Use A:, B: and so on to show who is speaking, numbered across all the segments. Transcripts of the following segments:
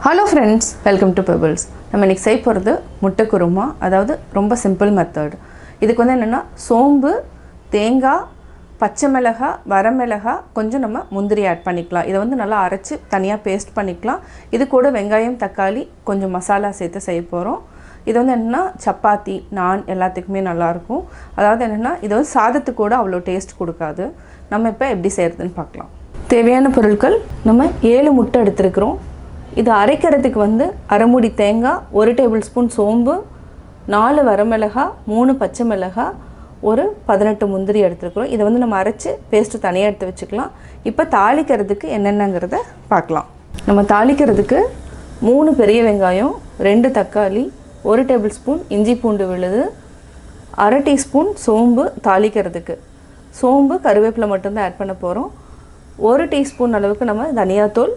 A: Hello friends, welcome to Pebbles. நம்ம இன்னைக்கு செய்ய போறது முட்டை குருமா, அதாவது ரொம்ப சிம்பிள் மெத்தட். இதுக்கு வந்து என்னன்னா சோம்பு, தேங்காய், பச்சை மிளகாய், வரமிளகாய், கொஞ்சம் நம்ம முந்திரி ஆட் பண்ணிக்கலாம். இதை வந்து நல்லா அரைச்சு தனியா பேஸ்ட் பண்ணிக்கலாம். இது கூட வெங்காயம், தக்காளி, கொஞ்சம் மசாலா சேர்த்து செய்ய போறோம். இது வந்து என்னன்னா சப்பாத்தி, நான் எல்லாத்துக்குமே நல்லா இருக்கும். அதாவது என்னன்னா இது வந்து சாதத்துக்கு கூட அவ்வளோ டேஸ்ட் கொடுக்காது. நம்ம இப்போ எப்படி செய்யறதுன்னு பார்க்கலாம். தேவையான பொருட்கள் நம்ம 7 முட்டை எடுத்துக்கிறோம். இது அரைக்கிறதுக்கு வந்து அரை மூடி தேங்காய், 1 டேபிள் ஸ்பூன் சோம்பு, 4 வரமிளகாய், 3 பச்சை மிளகாய், ஒரு 18 முந்திரி எடுத்துக்கிறோம். இதை வந்து நம்ம அரைச்சு பேஸ்ட்டு தனியாக எடுத்து வச்சுக்கலாம். இப்போ தாளிக்கிறதுக்கு என்னென்னங்கிறத பார்க்கலாம். நம்ம தாளிக்கிறதுக்கு 3 பெரிய வெங்காயம், 2 தக்காளி, 1 டேபிள் ஸ்பூன் இஞ்சி பூண்டு விழுது, அரை டீஸ்பூன் சோம்பு தாளிக்கிறதுக்கு. சோம்பு கருவேப்பிலை மட்டும்தான் ஆட் பண்ண போகிறோம். 1 டீஸ்பூன் அளவுக்கு நம்ம தனியாத்தூள்,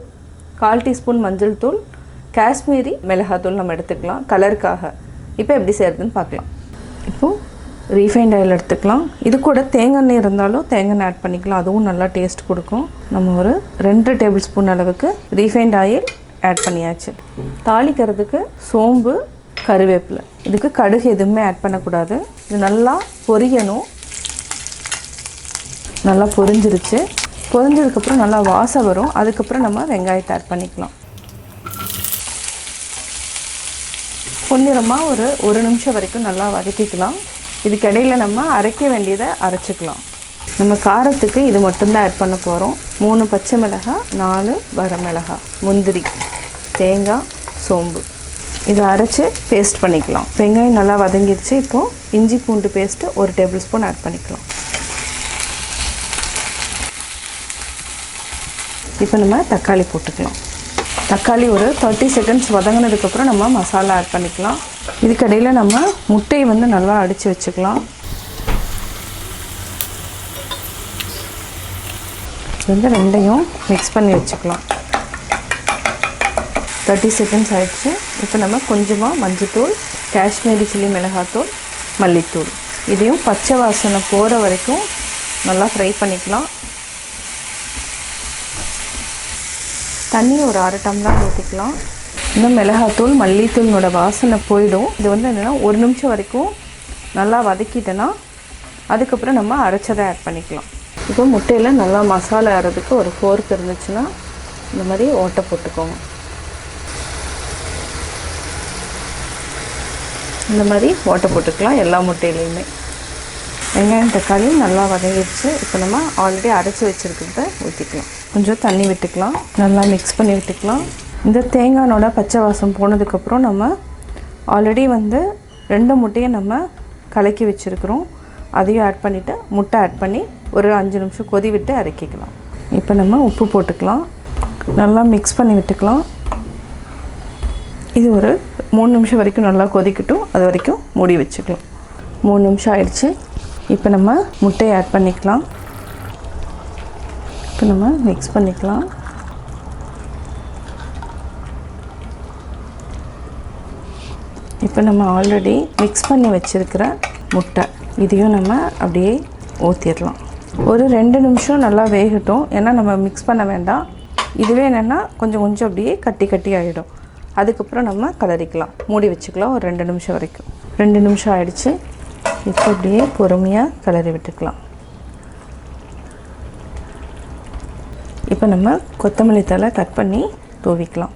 A: 1/4 டீஸ்பூன் மஞ்சள் தூள், காஷ்மீரி மிளகாத்தூள் நம்ம எடுத்துக்கலாம் கலருக்காக. இப்போ எப்படி செய்கிறதுன்னு பார்க்கலாம். இப்போது ரீஃபைண்ட் ஆயில் எடுத்துக்கலாம். இது கூட தேங்காய் எண்ணெய் இருந்தாலும் தேங்காய் எண்ணெய் ஆட் பண்ணிக்கலாம், அதுவும் நல்லா டேஸ்ட் கொடுக்கும். நம்ம ஒரு 2 டேபிள் ஸ்பூன் அளவுக்கு ரீஃபைண்ட் ஆயில் ஆட் பண்ணியாச்சு. தாளிக்கிறதுக்கு சோம்பு, கருவேப்பிலை, இதுக்கு கடுகு எதுவுமே ஆட் பண்ணக்கூடாது. இது நல்லா பொரியணும். நல்லா பொரிஞ்சிருச்சு. பொரிஞ்சதுக்கப்புறம் நல்லா வாசம் வரும். அதுக்கப்புறம் நம்ம வெங்காயத்தை ஆட் பண்ணிக்கலாம். பொன்னிறமாக ஒரு நிமிஷம் வரைக்கும் நல்லா வதக்கிக்கலாம். இதுக்கிடையில் நம்ம அரைக்க வேண்டியதை அரைச்சிக்கலாம். நம்ம காரத்துக்கு இது மட்டும்தான் ஆட் பண்ண போகிறோம். 3 பச்சை மிளகாய், 4 வரமிளகாய், முந்திரி, தேங்காய், சோம்பு, இதை அரைச்சி பேஸ்ட் பண்ணிக்கலாம். வெங்காயம் நல்லா வதங்கிடுச்சு. இப்போது இஞ்சி பூண்டு பேஸ்ட்டு 1 டேபிள் ஸ்பூன் ஆட் பண்ணிக்கலாம். இப்போ நம்ம தக்காளி போட்டுக்கலாம். தக்காளி ஒரு 30 செகண்ட்ஸ் வதங்கினதுக்கப்புறம் நம்ம மசாலா ஆட் பண்ணிக்கலாம். இதுக்கடையில் நம்ம முட்டையை வந்து நல்லா அடித்து வச்சுக்கலாம். வந்து ரெண்டையும் மிக்ஸ் பண்ணி வச்சுக்கலாம். 30 செகண்ட்ஸ் ஆயிடுச்சு. இப்போ நம்ம கொஞ்சமாக மஞ்சள்தூள், காஷ்மீரி சில்லி மிளகாத்தூள், மல்லித்தூள், இதையும் பச்சை வாசனை போகிற வரைக்கும் நல்லா ஃப்ரை பண்ணிக்கலாம். தண்ணி ஒரு 1/2 டம்ளர் ஊற்றிக்கலாம். இன்னும் மிளகாத்தூள், மல்லித்தூளோட வாசனை போயிடும். இது வந்து என்னென்னா 1 நிமிஷம் வரைக்கும் நல்லா வதக்கிட்டேன்னா அதுக்கப்புறம் நம்ம அரைச்சதை ஆட் பண்ணிக்கலாம். இப்போ முட்டையில் நல்லா மசாலா ஆறதுக்கு ஒரு ஃபோர்க் இருந்துச்சுன்னா இந்த மாதிரி ஓட்டை போட்டுக்கோங்க. இந்த மாதிரி ஓட்டை போட்டுக்கலாம் எல்லா முட்டையிலையுமே. வெங்காயம் தக்காளியும் நல்லா வதங்கிடுச்சு. இப்போ நம்ம ஆல்ரெடி அரைச்சி வச்சுருக்கிறத ஊற்றிக்கலாம். கொஞ்சம் தண்ணி விட்டுக்கலாம். நல்லா மிக்ஸ் பண்ணி விட்டுக்கலாம். இந்த தேங்காயோட பச்சை வாசம் போனதுக்கப்புறம் நம்ம ஆல்ரெடி வந்து 2 முட்டையை நம்ம கலக்கி வச்சுருக்கிறோம். அதையும் ஆட் பண்ணிவிட்டு முட்டை ஆட் பண்ணி ஒரு 5 நிமிஷம் கொதி விட்டு அரைக்கிக்கலாம். இப்போ நம்ம உப்பு போட்டுக்கலாம். நல்லா மிக்ஸ் பண்ணி விட்டுக்கலாம். இது ஒரு 3 நிமிஷம் வரைக்கும் நல்லா கொதிக்கட்டும். அது வரைக்கும் மூடி வச்சுக்கலாம். 3 நிமிஷம் ஆயிடுச்சு. இப்போ நம்ம முட்டையை ஆட் பண்ணிக்கலாம். இப்போ நம்ம மிக்ஸ் பண்ணிக்கலாம். இப்போ நம்ம ஆல்ரெடி மிக்ஸ் பண்ணி வச்சுருக்கிற முட்டை இதையும் நம்ம அப்படியே ஊற்றிடலாம். ஒரு 2 நிமிஷம் நல்லா வேகட்டும். ஏன்னா நம்ம மிக்ஸ் பண்ண வேண்டாம். இதுவே என்னென்னா கொஞ்சம் அப்படியே கட்டி ஆகிடும். அதுக்கப்புறம் நம்ம கலரிக்கலாம். மூடி வச்சுக்கலாம் ஒரு 2 நிமிஷம் வரைக்கும். 2 நிமிஷம் ஆயிடுச்சு. இப்போ அப்படியே பொறுமையாக கிளறி விட்டுக்கலாம். இப்போ நம்ம கொத்தமல்லி தழை கட் பண்ணி தூவிக்கலாம்.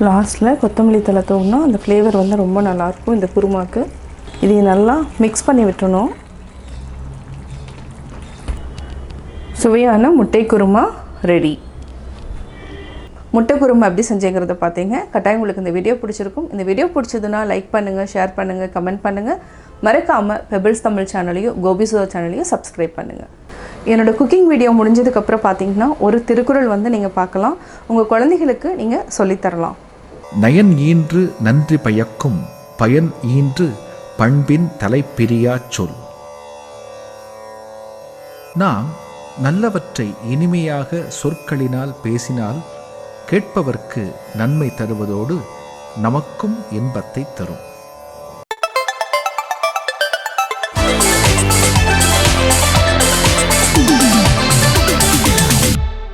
A: லாஸ்ட்டில் கொத்தமல்லி தழை தூவினா அந்த ஃப்ளேவர் வந்து ரொம்ப நல்லாயிருக்கும் இந்த குருமாவுக்கு. இதை நல்லா மிக்ஸ் பண்ணி விட்டுணும். சுவையான முட்டை குருமா ரெடி. முட்டை குருமா எப்படி செஞ்சுங்கிறத பார்த்தீங்க. கட்டாயம் உங்களுக்கு இந்த வீடியோ பிடிச்சிருக்கும். இந்த வீடியோ பிடிச்சதுன்னா லைக் பண்ணுங்கள், ஷேர் பண்ணுங்கள், கமெண்ட் பண்ணுங்கள். மறக்காமல் பெபிள்ஸ் தமிழ் சேனலையும் கோபி சுதா சேனலையும் சப்ஸ்கிரைப் பண்ணுங்கள். என்னோடய குக்கிங் வீடியோ முடிஞ்சதுக்கப்புறம் பார்த்தீங்கன்னா ஒரு திருக்குறள் வந்து நீங்கள் பார்க்கலாம். உங்கள் குழந்தைகளுக்கு நீங்கள் சொல்லித்தரலாம்.
B: நயன் ஈன்று நன்றி பயக்கும் பயன் ஈன்று பண்பின் தலைப்பிரியா சொல். நாம் நல்லவற்றை இனிமையாக சொற்களினால் பேசினால் கேட்பவர்க்கு நன்மை தருவதோடு நமக்கும் இன்பத்தை தரும்.